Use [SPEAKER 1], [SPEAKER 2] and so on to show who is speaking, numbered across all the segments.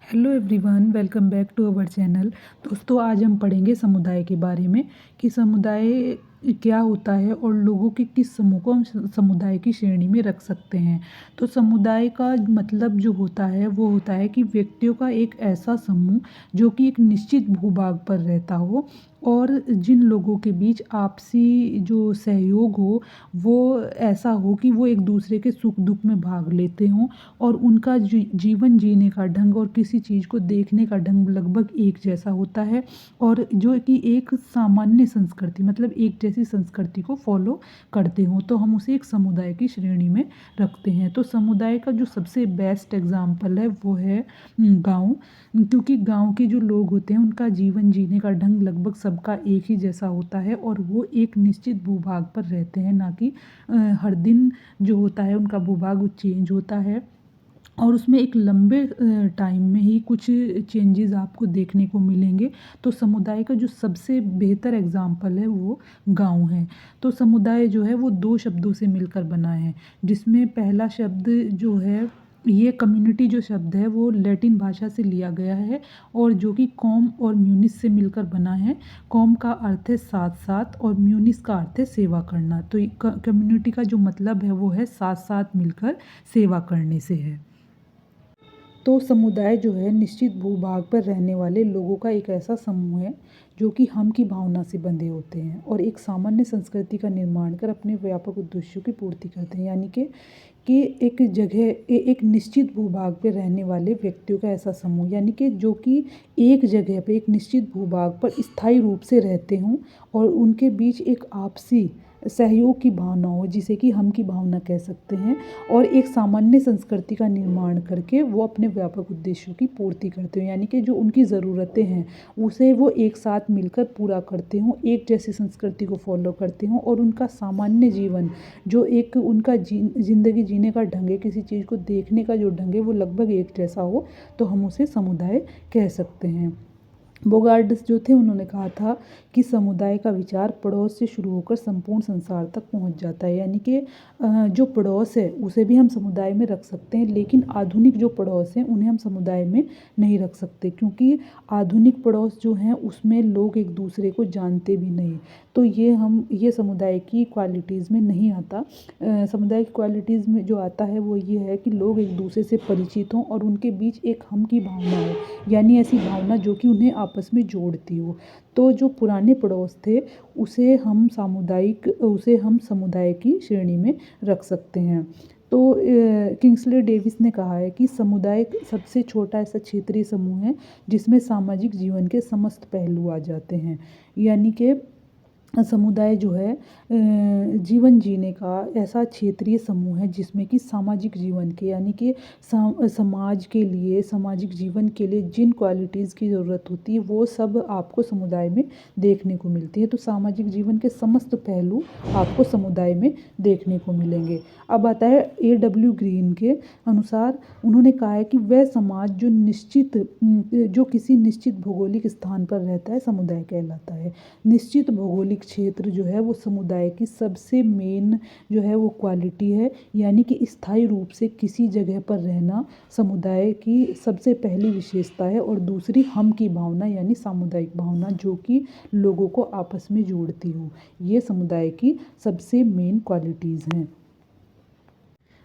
[SPEAKER 1] Hello everyone, welcome back to our channel. दोस्तों, आज हम पढ़ेंगे समुदाय के बारे में कि समुदाय क्या होता है और लोगों के किस समूह को हम समुदाय की श्रेणी में रख सकते हैं। तो समुदाय का मतलब जो होता है वो होता है कि व्यक्तियों का एक ऐसा समूह जो कि एक निश्चित भूभाग पर रहता हो और जिन लोगों के बीच आपसी जो सहयोग हो वो ऐसा हो कि वो एक दूसरे के सुख दुख में भाग लेते हों और उनका जीवन जीने का ढंग और किसी चीज़ को देखने का ढंग लगभग एक जैसा होता है और जो कि एक सामान्य संस्कृति मतलब एक जैसी संस्कृति को फॉलो करते हों, तो हम उसे एक समुदाय की श्रेणी में रखते हैं। तो समुदाय का जो सबसे बेस्ट एग्जाम्पल है वो है गांव, क्योंकि गांव के जो लोग होते हैं उनका जीवन जीने का ढंग लगभग सबका एक ही जैसा होता है और वो एक निश्चित भूभाग पर रहते हैं, ना कि हर दिन जो होता है उनका भूभाग चेंज होता है और उसमें एक लंबे टाइम में ही कुछ चेंजेस आपको देखने को मिलेंगे। तो समुदाय का जो सबसे बेहतर एग्जाम्पल है वो गांव है। तो समुदाय जो है वो दो शब्दों से मिलकर बना है, जिसमें पहला शब्द जो है ये कम्युनिटी जो शब्द है वो लैटिन भाषा से लिया गया है और जो कि कॉम और म्यूनिस से मिलकर बना है। कॉम का अर्थ है साथ साथ और म्यूनिस का अर्थ है सेवा करना। तो कम्युनिटी का जो मतलब है वो है साथ साथ मिलकर सेवा करने से है। तो समुदाय जो है निश्चित भूभाग पर रहने वाले लोगों का एक ऐसा समूह है जो कि हम की भावना से बंधे होते हैं और एक सामान्य संस्कृति का निर्माण कर अपने व्यापक उद्देश्यों की पूर्ति करते हैं। यानी कि एक जगह एक निश्चित भूभाग पर रहने वाले व्यक्तियों का ऐसा समूह, यानी कि जो कि एक जगह पे एक निश्चित भूभाग पर स्थायी रूप से रहते हों और उनके बीच एक आपसी सहयोग की भावना हो, जिसे कि हम की भावना कह सकते हैं, और एक सामान्य संस्कृति का निर्माण करके वो अपने व्यापक उद्देश्यों की पूर्ति करते हो। यानी कि जो उनकी ज़रूरतें हैं उसे वो एक साथ मिलकर पूरा करते हों, एक जैसी संस्कृति को फॉलो करते हों और उनका सामान्य जीवन जो एक उनका ज़िंदगी जीने का ढंग है, किसी चीज़ को देखने का जो ढंग है वो लगभग एक जैसा हो, तो हम उसे समुदाय कह सकते हैं। बोगार्ड्स जो थे उन्होंने कहा था कि समुदाय का विचार पड़ोस से शुरू होकर संपूर्ण संसार तक पहुंच जाता है। यानी कि जो पड़ोस है उसे भी हम समुदाय में रख सकते हैं, लेकिन आधुनिक जो पड़ोस हैं उन्हें हम समुदाय में नहीं रख सकते, क्योंकि आधुनिक पड़ोस जो हैं उसमें लोग एक दूसरे को जानते भी नहीं। तो ये समुदाय की क्वालिटीज़ में नहीं आता। समुदाय की क्वालिटीज़ में जो आता है वो ये है कि लोग एक दूसरे से परिचित हों और उनके बीच एक हम की भावना हो, यानी ऐसी भावना जो कि उन्हें आपस में जोड़ती हो। तो जो पुराने पड़ोस थे उसे हम समुदाय की श्रेणी में रख सकते हैं। तो किंग्सले डेविस ने कहा है कि समुदाय सबसे छोटा ऐसा क्षेत्रीय समूह है जिसमें सामाजिक जीवन के समस्त पहलू आ जाते हैं। यानी कि समुदाय जो है जीवन जीने का ऐसा क्षेत्रीय समूह है जिसमें कि सामाजिक जीवन के, यानी कि समाज के लिए, सामाजिक जीवन के लिए जिन क्वालिटीज़ की ज़रूरत होती है वो सब आपको समुदाय में देखने को मिलती है। तो सामाजिक जीवन के समस्त पहलू आपको समुदाय में देखने को मिलेंगे। अब आता है A.W. ग्रीन के अनुसार, उन्होंने कहा है कि वह समाज जो किसी निश्चित भौगोलिक स्थान पर रहता है समुदाय कहलाता है। निश्चित भौगोलिक क्षेत्र जो है वो समुदाय की सबसे मेन जो है वो क्वालिटी है, यानी कि स्थायी रूप से किसी जगह पर रहना समुदाय की सबसे पहली विशेषता है और दूसरी हम की भावना यानी सामुदायिक भावना जो कि लोगों को आपस में जोड़ती हो। ये समुदाय की सबसे मेन क्वालिटीज़ हैं।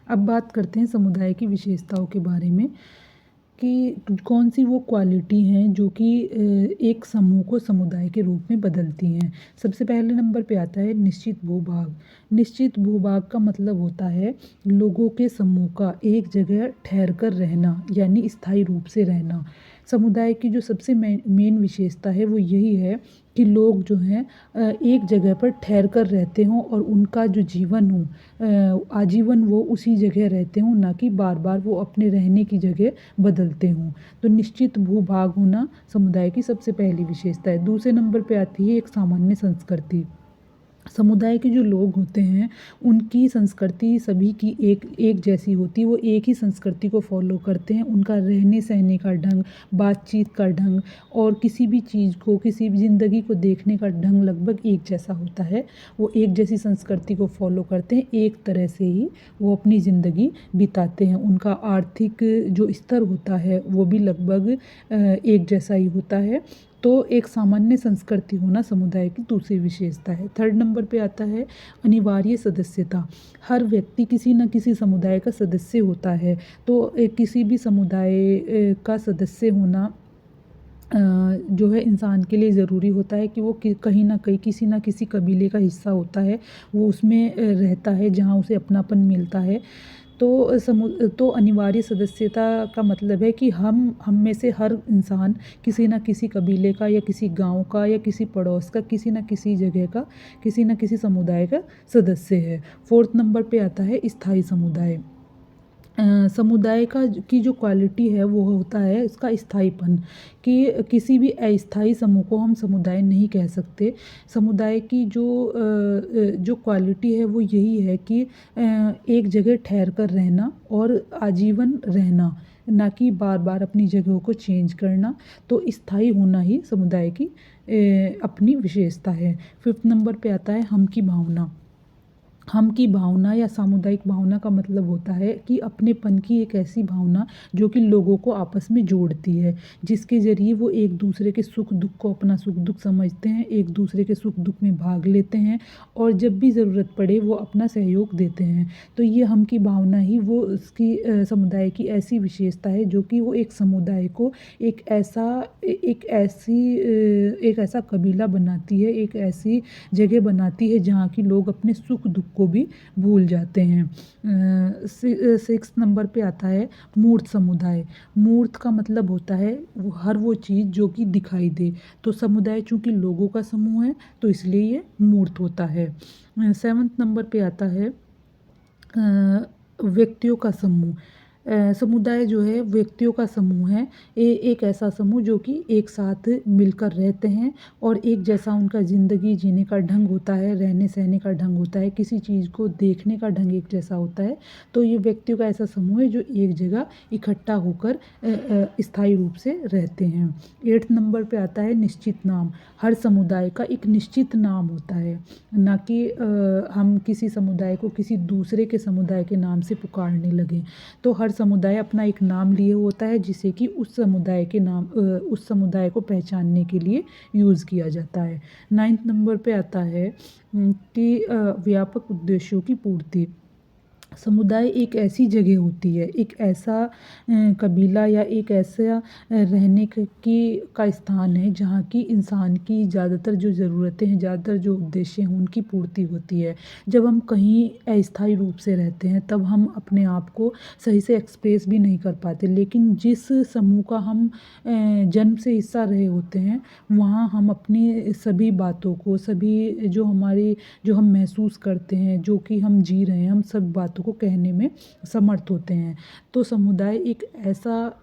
[SPEAKER 1] अब बात करते हैं समुदाय की विशेषताओं के बारे में कि कौन सी वो क्वालिटी हैं जो कि एक समूह को समुदाय के रूप में बदलती हैं। सबसे पहले नंबर पे आता है निश्चित भूभाग। निश्चित भूभाग का मतलब होता है लोगों के समूह का एक जगह ठहर कर रहना, यानी स्थायी रूप से रहना। समुदाय की जो सबसे मेन विशेषता है वो यही है कि लोग जो हैं एक जगह पर ठहर कर रहते हों और उनका जो जीवन हो आजीवन वो उसी जगह रहते हों, ना कि बार बार वो अपने रहने की जगह बदलते हों। तो निश्चित भूभाग होना समुदाय की सबसे पहली विशेषता है। दूसरे नंबर पे आती है एक सामान्य संस्कृति। समुदाय के जो लोग होते हैं उनकी संस्कृति सभी की एक एक जैसी होती है। वो एक ही संस्कृति को फॉलो करते हैं। उनका रहने सहने का ढंग, बातचीत का ढंग और किसी भी चीज़ को, किसी भी ज़िंदगी को देखने का ढंग लगभग एक जैसा होता है। वो एक जैसी संस्कृति को फॉलो करते हैं, एक तरह से ही वो अपनी ज़िंदगी बिताते हैं। उनका आर्थिक जो स्तर होता है वो भी लगभग एक जैसा ही होता है। तो एक सामान्य संस्कृति होना समुदाय की दूसरी विशेषता है। थर्ड नंबर पे आता है अनिवार्य सदस्यता। हर व्यक्ति किसी न किसी समुदाय का सदस्य होता है। तो किसी भी समुदाय का सदस्य होना जो है इंसान के लिए ज़रूरी होता है कि वो कहीं ना कहीं किसी ना किसी कबीले का हिस्सा होता है। वो उसमें रहता है जहाँ उसे अपनापन मिलता है। तो अनिवार्य सदस्यता का मतलब है कि हम में से हर इंसान किसी न किसी कबीले का या किसी गांव का या किसी पड़ोस का, किसी न किसी जगह का, किसी न किसी समुदाय का सदस्य है। फोर्थ नंबर पे आता है स्थायी समुदाय। समुदाय की जो क्वालिटी है वो होता है इसका स्थायीपन, कि किसी भी अस्थायी समूह को हम समुदाय नहीं कह सकते। समुदाय की जो क्वालिटी है वो यही है कि एक जगह ठहर कर रहना और आजीवन रहना, ना कि बार बार अपनी जगहों को चेंज करना। तो स्थायी होना ही समुदाय की अपनी विशेषता है। फिफ्थ नंबर पे आता है हम की भावना। हम की भावना या सामुदायिक भावना का मतलब होता है कि अपनेपन की एक ऐसी भावना जो कि लोगों को आपस में जोड़ती है, जिसके ज़रिए वो एक दूसरे के सुख दुख को अपना सुख दुख समझते हैं, एक दूसरे के सुख दुख में भाग लेते हैं और जब भी ज़रूरत पड़े वो अपना सहयोग देते हैं। तो ये हम की भावना ही वो उसकी समुदाय की ऐसी विशेषता है जो कि वो एक समुदाय को एक ऐसा कबीला बनाती है, एक ऐसी जगह बनाती है जहाँ की लोग अपने सुख दुख को भी भूल जाते हैं। सिक्स नंबर पे आता है मूर्त समुदाय। मूर्त का मतलब होता है हर वो चीज़ जो कि दिखाई दे। तो समुदाय चूँकि लोगों का समूह है तो इसलिए ये मूर्त होता है। सेवन्थ नंबर पे आता है व्यक्तियों का समूह। समुदाय जो है व्यक्तियों का समूह है। एक ऐसा समूह जो कि एक साथ मिलकर रहते हैं और एक जैसा उनका ज़िंदगी जीने का ढंग होता है, रहने सहने का ढंग होता है, किसी चीज़ को देखने का ढंग एक जैसा होता है। तो ये व्यक्तियों का ऐसा समूह है जो एक जगह इकट्ठा होकर स्थायी रूप से रहते हैं। एट्थ नंबर पे आता है निश्चित नाम। हर समुदाय का एक निश्चित नाम होता है, ना कि हम किसी समुदाय को किसी दूसरे के समुदाय के नाम से पुकारने लगें। तो हर समुदाय अपना एक नाम लिए होता है जिसे कि उस समुदाय को पहचानने के लिए यूज़ किया जाता है। नाइन्थ नंबर पे आता है कि व्यापक उद्देश्यों की पूर्ति। समुदाय एक ऐसी जगह होती है, एक ऐसा कबीला या एक ऐसा रहने का स्थान है जहाँ की इंसान की ज़्यादातर जो ज़रूरतें हैं, ज़्यादातर जो उद्देश्य हैं उनकी पूर्ति होती है। जब हम कहीं अस्थायी रूप से रहते हैं तब हम अपने आप को सही से एक्सप्रेस भी नहीं कर पाते, लेकिन जिस समूह का हम जन्म से हिस्सा रहे होते हैं वहाँ हम अपनी सभी बातों को, सभी जो हम महसूस करते हैं, जो कि हम जी रहे हैं, हम सब बातों को कहने में समर्थ होते हैं। तो समुदाय एक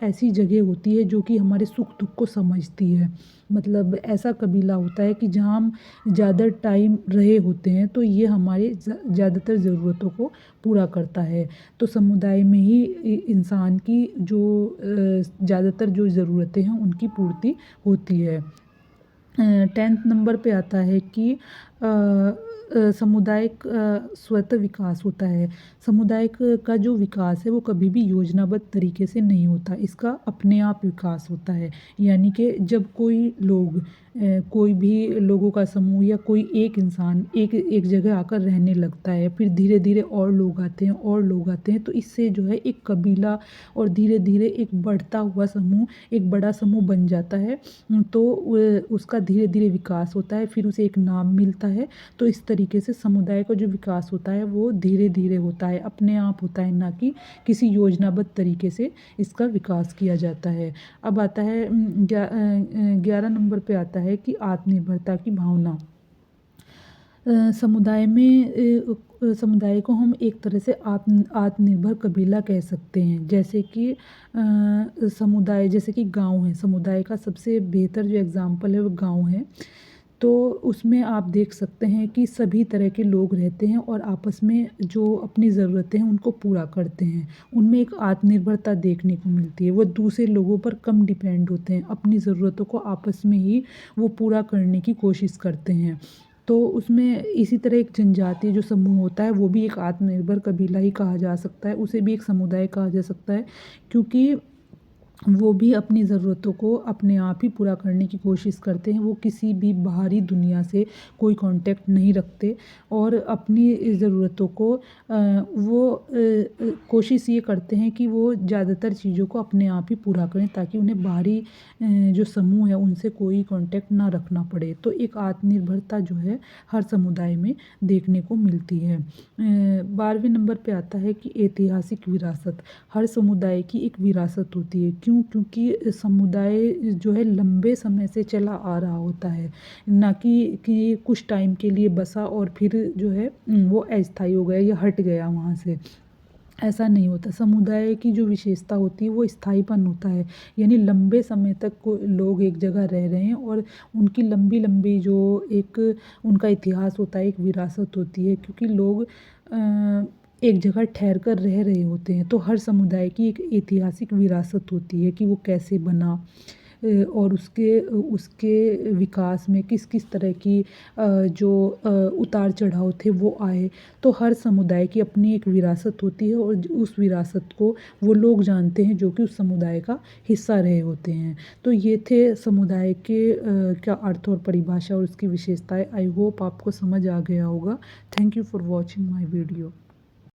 [SPEAKER 1] ऐसी जगह होती है जो कि हमारे सुख दुख को समझती है। मतलब ऐसा कबीला होता है कि जहाँ हम ज़्यादा टाइम रहे होते हैं तो ये हमारे ज़्यादातर ज़रूरतों को पूरा करता है। तो समुदाय में ही इंसान की जो ज़्यादातर जो ज़रूरतें हैं उनकी पूर्ति होती है। टेंथ नंबर पे आता है कि समुदाय का स्वतः विकास होता है। समुदाय का जो विकास है वो कभी भी योजनाबद्ध तरीके से नहीं होता, इसका अपने आप विकास होता है। यानी कि जब कोई भी लोगों का समूह या कोई एक इंसान एक जगह आकर रहने लगता है, फिर धीरे धीरे और लोग आते हैं, तो इससे जो है एक कबीला और धीरे धीरे एक बढ़ता हुआ समूह, एक बड़ा समूह बन जाता है। तो उसका धीरे धीरे विकास होता है, फिर उसे एक नाम मिलता है। तो इस तरीके से समुदाय का जो विकास होता है वो धीरे धीरे होता है, अपने आप होता है, ना कि किसी योजनाबद्ध तरीके से इसका विकास किया जाता है। अब आता है 11 नंबर पे आता है कि आत्मनिर्भरता की भावना। समुदाय को हम एक तरह से आत्मनिर्भर कबीला कह सकते हैं। जैसे कि गांव है, समुदाय का सबसे बेहतर जो एग्जाम्पल है वो गांव है। तो उसमें आप देख सकते हैं कि सभी तरह के लोग रहते हैं और आपस में जो अपनी ज़रूरतें हैं उनको पूरा करते हैं। उनमें एक आत्मनिर्भरता देखने को मिलती है। वो दूसरे लोगों पर कम डिपेंड होते हैं। अपनी ज़रूरतों को आपस में ही वो पूरा करने की कोशिश करते हैं। तो उसमें इसी तरह एक जनजातीय जो समूह होता है वो भी एक आत्मनिर्भर कबीला ही कहा जा सकता है। उसे भी एक समुदाय कहा जा सकता है, क्योंकि वो भी अपनी ज़रूरतों को अपने आप ही पूरा करने की कोशिश करते हैं। वो किसी भी बाहरी दुनिया से कोई कॉन्टैक्ट नहीं रखते और अपनी ज़रूरतों को कोशिश ये करते हैं कि वो ज़्यादातर चीज़ों को अपने आप ही पूरा करें, ताकि उन्हें बाहरी जो समूह है उनसे कोई कॉन्टैक्ट ना रखना पड़े। तो एक आत्मनिर्भरता जो है हर समुदाय में देखने को मिलती है। 12वें नंबर पे आता है कि ऐतिहासिक विरासत। हर समुदाय की एक विरासत होती है। क्यों? क्योंकि समुदाय जो है लंबे समय से चला आ रहा होता है, ना कि कुछ टाइम के लिए बसा और फिर जो है वो अस्थायी हो गया या हट गया वहाँ से। ऐसा नहीं होता। समुदाय की जो विशेषता होती है वो स्थायीपन होता है, यानी लंबे समय तक लोग एक जगह रह रहे हैं और उनकी लंबी लंबी जो एक उनका इतिहास होता है, एक विरासत होती है, क्योंकि लोग एक जगह ठहर कर रह रहे होते हैं। तो हर समुदाय की एक ऐतिहासिक विरासत होती है कि वो कैसे बना और उसके उसके विकास में किस किस तरह की जो उतार चढ़ाव थे वो आए। तो हर समुदाय की अपनी एक विरासत होती है और उस विरासत को वो लोग जानते हैं जो कि उस समुदाय का हिस्सा रहे होते हैं। तो ये थे समुदाय के क्या अर्थ और परिभाषा और उसकी विशेषताएं। आई होप आपको समझ आ गया होगा। Thank you for watching my video.